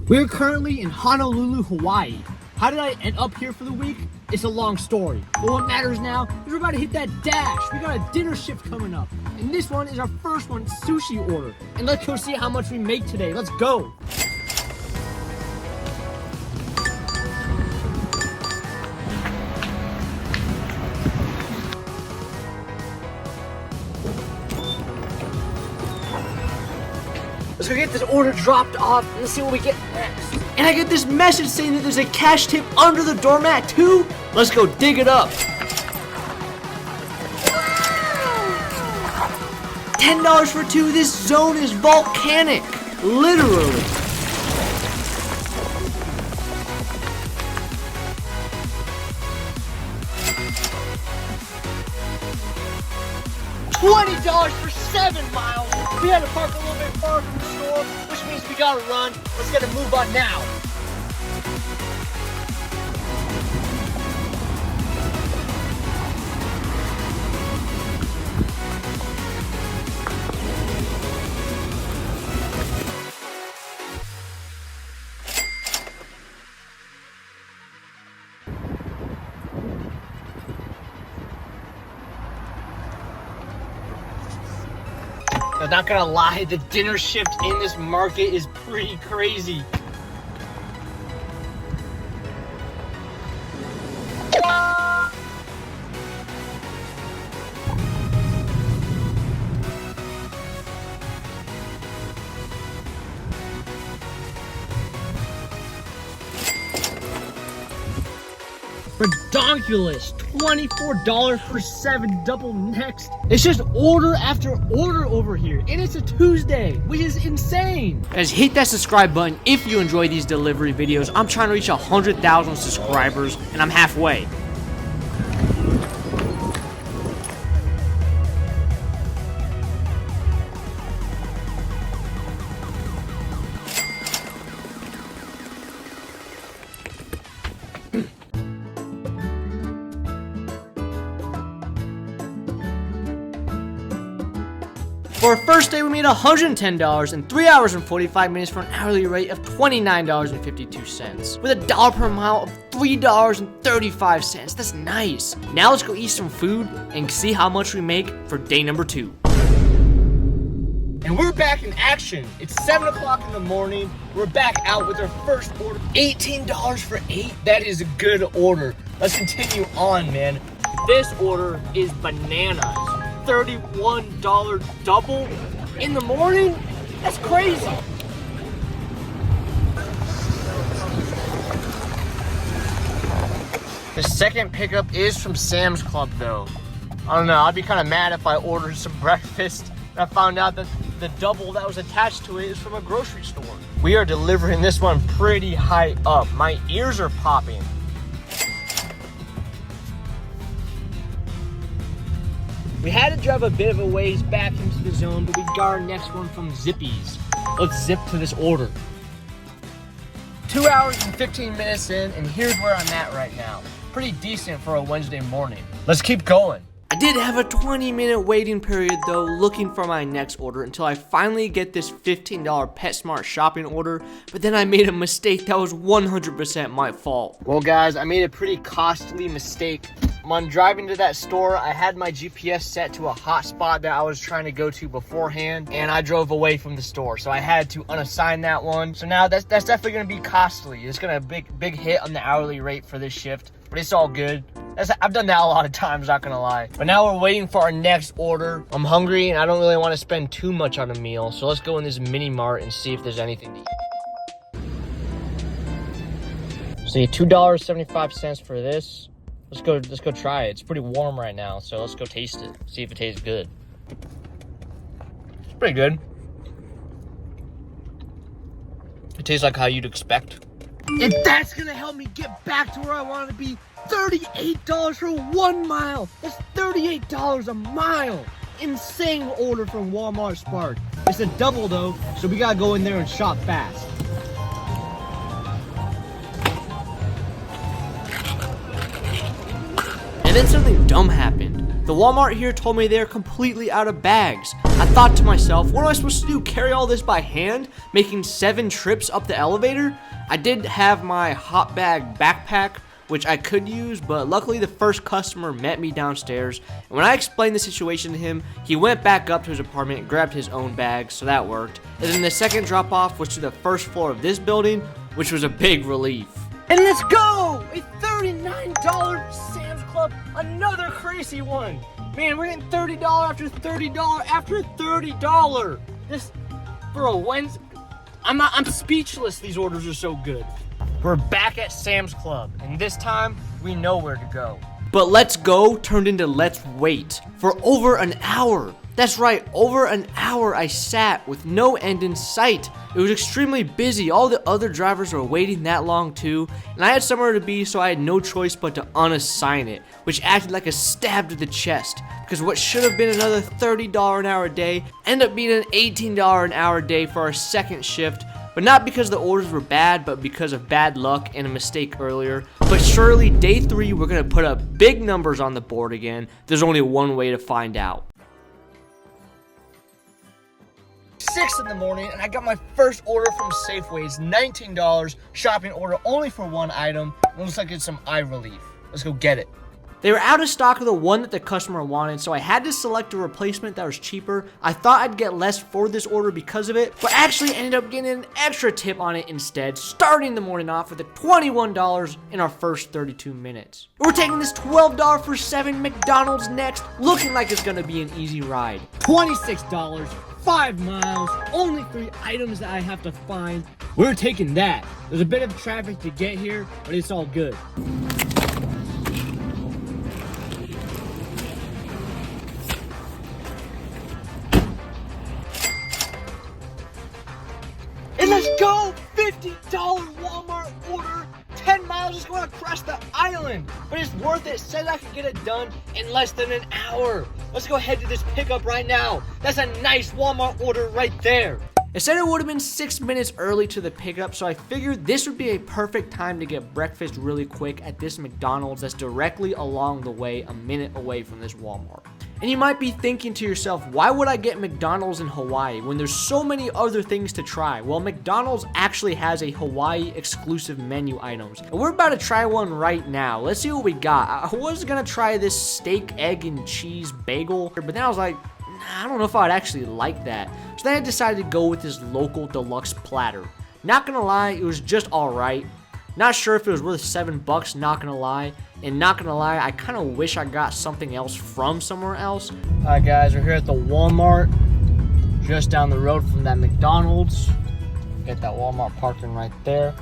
We're currently in Honolulu, Hawaii. How did I end up here for the week? It's a long story. But what matters now is we're about to hit that dash. We got a dinner shift coming up. And this one is our first one, sushi order. And let's go see how much we make today. Let's go. Let's go get this order dropped off and let's see what we get next. And I get this message saying that there's a cash tip under the doormat too. Let's go dig it up. $10 for two. This zone is volcanic. Literally. $20 for 7 miles. We had to park a little bit far from the store, which means we gotta run. Let's get a move on now. I'm not gonna lie, the dinner shift in this market is pretty crazy. Redonkulous, $24 for 7 double next. It's just order after order over here, and it's a Tuesday, which is insane. Guys, hit that subscribe button if you enjoy these delivery videos. I'm trying to reach 100,000 subscribers, and I'm halfway. For our first day, we made $110 in 3 hours and 45 minutes for an hourly rate of $29.52. With $1 per mile of $3.35. That's nice. Now let's go eat some food and see how much we make for day number 2. And we're back in action. It's 7 o'clock in the morning. We're back out with our first order. $18 for 8. That is a good order. Let's continue on, man. This order is bananas. $31 double in the morning? That's crazy. The second pickup is from Sam's Club though. I don't know, I'd be kind of mad if I ordered some breakfast and I found out that the double that was attached to it is from a grocery store. We are delivering this one pretty high up. My ears are popping. We had to drive a bit of a ways back into the zone, but we got our next one from Zippy's. Let's zip to this order. 2 hours and 15 minutes in, and here's where I'm at right now. Pretty decent for a Wednesday morning. Let's keep going. I did have a 20-minute waiting period though, looking for my next order until I finally get this $15 PetSmart shopping order, but then I made a mistake that was 100% my fault. Well guys, I made a pretty costly mistake. When driving to that store, I had my GPS set to a hot spot that I was trying to go to beforehand, and I drove away from the store, so I had to unassign that one. So now that's definitely going to be costly. It's going to big hit on the hourly rate for this shift, but it's all good. I've done that a lot of times, not gonna lie. But now we're waiting for our next order. I'm hungry and I don't really want to spend too much on a meal, so let's go in this mini mart and see if there's anything to eat. See, $2.75 for this. Let's go try it. It's pretty warm right now, so let's go taste it. See if it tastes good. It's pretty good. It tastes like how you'd expect. And that's gonna help me get back to where I want to be. $38 for 1 mile. That's $38 a mile. Insane order from Walmart Spark. It's a double though, so we gotta go in there and shop fast. And then something dumb happened. The Walmart here told me they're completely out of bags. I thought to myself, what am I supposed to do? Carry all this by hand, making 7 trips up the elevator? I did have my hot bag backpack, which I could use, but luckily the first customer met me downstairs, and when I explained the situation to him, he went back up to his apartment and grabbed his own bag, so that worked. And then the second drop off was to the first floor of this building, which was a big relief. And let's go! A $39 Sam's Club, another crazy one. Man, we're getting $30 after $30 after $30. This for a Wednesday. I'm speechless. These orders are so good. We're back at Sam's Club, and this time we know where to go. But let's go turned into let's wait for over an hour. That's right, over an hour I sat with no end in sight. It was extremely busy. All the other drivers were waiting that long too, and I had somewhere to be, so I had no choice but to unassign it, which acted like a stab to the chest, because what should have been another $30 an hour day ended up being an $18 an hour day for our second shift. But not because the orders were bad, but because of bad luck and a mistake earlier. But surely day 3 we're gonna put up big numbers on the board again. There's only one way to find out. 6 in the morning, and I got my first order from Safeway. It's $19, shopping order only for 1 item. It looks like it's some eye relief. Let's go get it. They were out of stock of the one that the customer wanted, so I had to select a replacement that was cheaper. I thought I'd get less for this order because of it, but actually ended up getting an extra tip on it instead, starting the morning off with a $21 in our first 32 minutes. We're taking this $12 for 7 McDonald's next, looking like it's gonna be an easy ride. $26, 5 miles, only 3 items that I have to find. We're taking that. There's a bit of traffic to get here, but it's all good. And let's go! $50 Walmart order, 10 miles just going across the island. But it's worth it. It says I can get it done in less than an hour. Let's go head to this pickup right now. That's a nice Walmart order right there. It said it would have been 6 minutes early to the pickup, so I figured this would be a perfect time to get breakfast really quick at this McDonald's that's directly along the way, a minute away from this Walmart. And you might be thinking to yourself, why would I get McDonald's in Hawaii when there's so many other things to try? Well, McDonald's actually has a Hawaii exclusive menu items, and we're about to try one right now. Let's see what we got. I was gonna try this steak, egg, and cheese bagel, but then I was like, nah, I don't know if I'd actually like that. So then I decided to go with this local deluxe platter. Not gonna lie, it was just alright. Not sure if it was worth $7, not gonna lie. And not gonna lie, I kind of wish I got something else from somewhere else. Alright guys, we're here at the Walmart, just down the road from that McDonald's. Got that Walmart parking right there.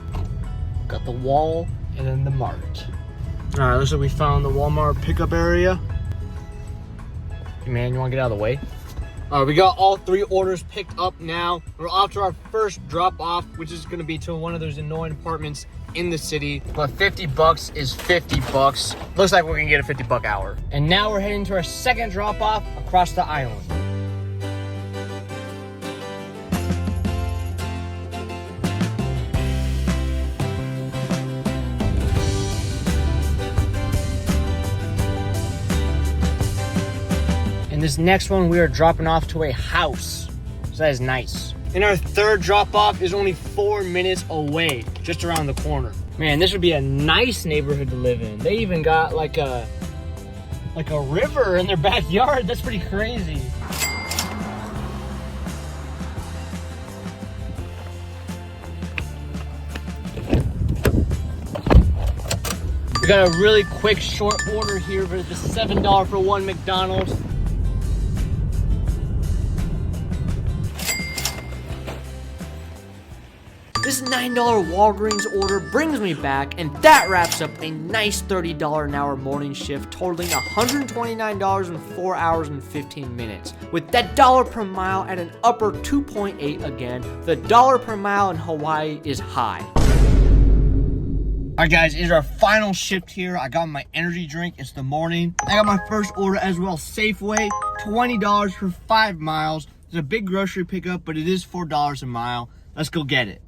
Got the wall and then the mart. Alright, looks like we found the Walmart pickup area. Hey man, you wanna get out of the way? Alright, we got all 3 orders picked up now. We're off to our first drop off, which is gonna be to one of those annoying apartments in the city, but $50 is $50. Looks like we're gonna get a $50 hour. And now we're heading to our second drop off across the island. And this next one we are dropping off to a house, so that is nice. And our third drop off is only 4 minutes away, just around the corner. Man, this would be a nice neighborhood to live in. They even got like a river in their backyard. That's pretty crazy. We got a really quick short order here for just $7 for 1 McDonald's. This $9 Walgreens order brings me back, and that wraps up a nice $30 an hour morning shift, totaling $129 in 4 hours and 15 minutes. With that dollar per mile at an upper 2.8 again, the dollar per mile in Hawaii is high. Alright guys, it is our final shift here. I got my energy drink, it's the morning. I got my first order as well, Safeway, $20 for 5 miles. It's a big grocery pickup, but it is $4 a mile. Let's go get it.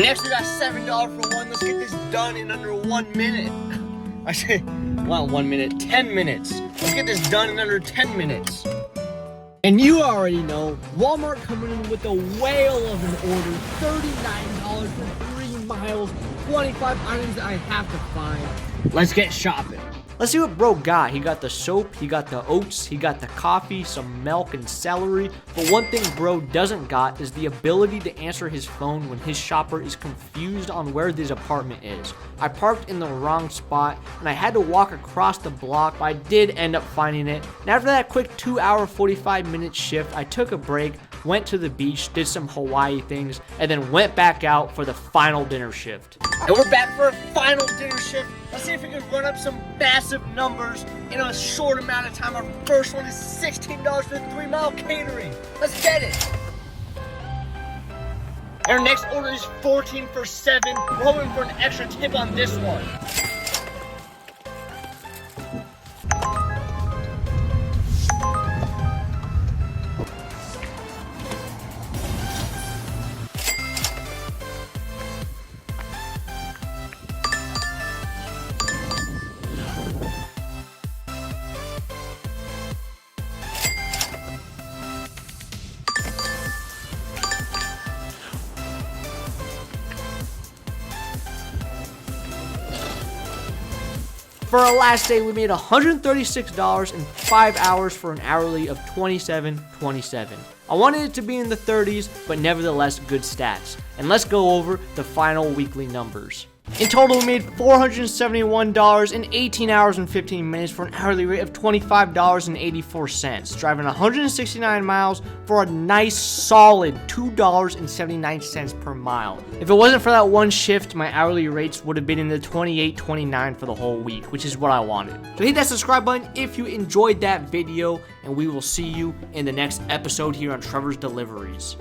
Next, we got $7 for one. Let's get this done in under 1 minute. I say, well, 1 minute, 10 minutes. Let's get this done in under 10 minutes. And you already know, Walmart coming in with a whale of an order. $39 for 3 miles, 25 items that I have to find. Let's get shopping. Let's see what bro got. He got the soap, he got the oats, he got the coffee, some milk, and celery. But one thing bro doesn't got is the ability to answer his phone when his shopper is confused on where this apartment is. I parked in the wrong spot, and I had to walk across the block, but I did end up finding it. And after that quick 2-hour, 45-minute shift, I took a break, went to the beach, did some Hawaii things, and then went back out for the final dinner shift. And we're back for a final dinner shift. Let's see if we can run up some massive numbers in a short amount of time. Our first one is $16 for 3 mile catering. Let's get it. Our next order is 14 for 7. We're hoping for an extra tip on this one. For our last day, we made $136 in 5 hours for an hourly of $27.27. I wanted it to be in the 30s, but nevertheless good stats. And let's go over the final weekly numbers. In total, we made $471 in 18 hours and 15 minutes for an hourly rate of $25.84, driving 169 miles for a nice solid $2.79 per mile. If it wasn't for that one shift, my hourly rates would have been in the $28.29 for the whole week, which is what I wanted. So hit that subscribe button if you enjoyed that video, and we will see you in the next episode here on Trevor's Deliveries.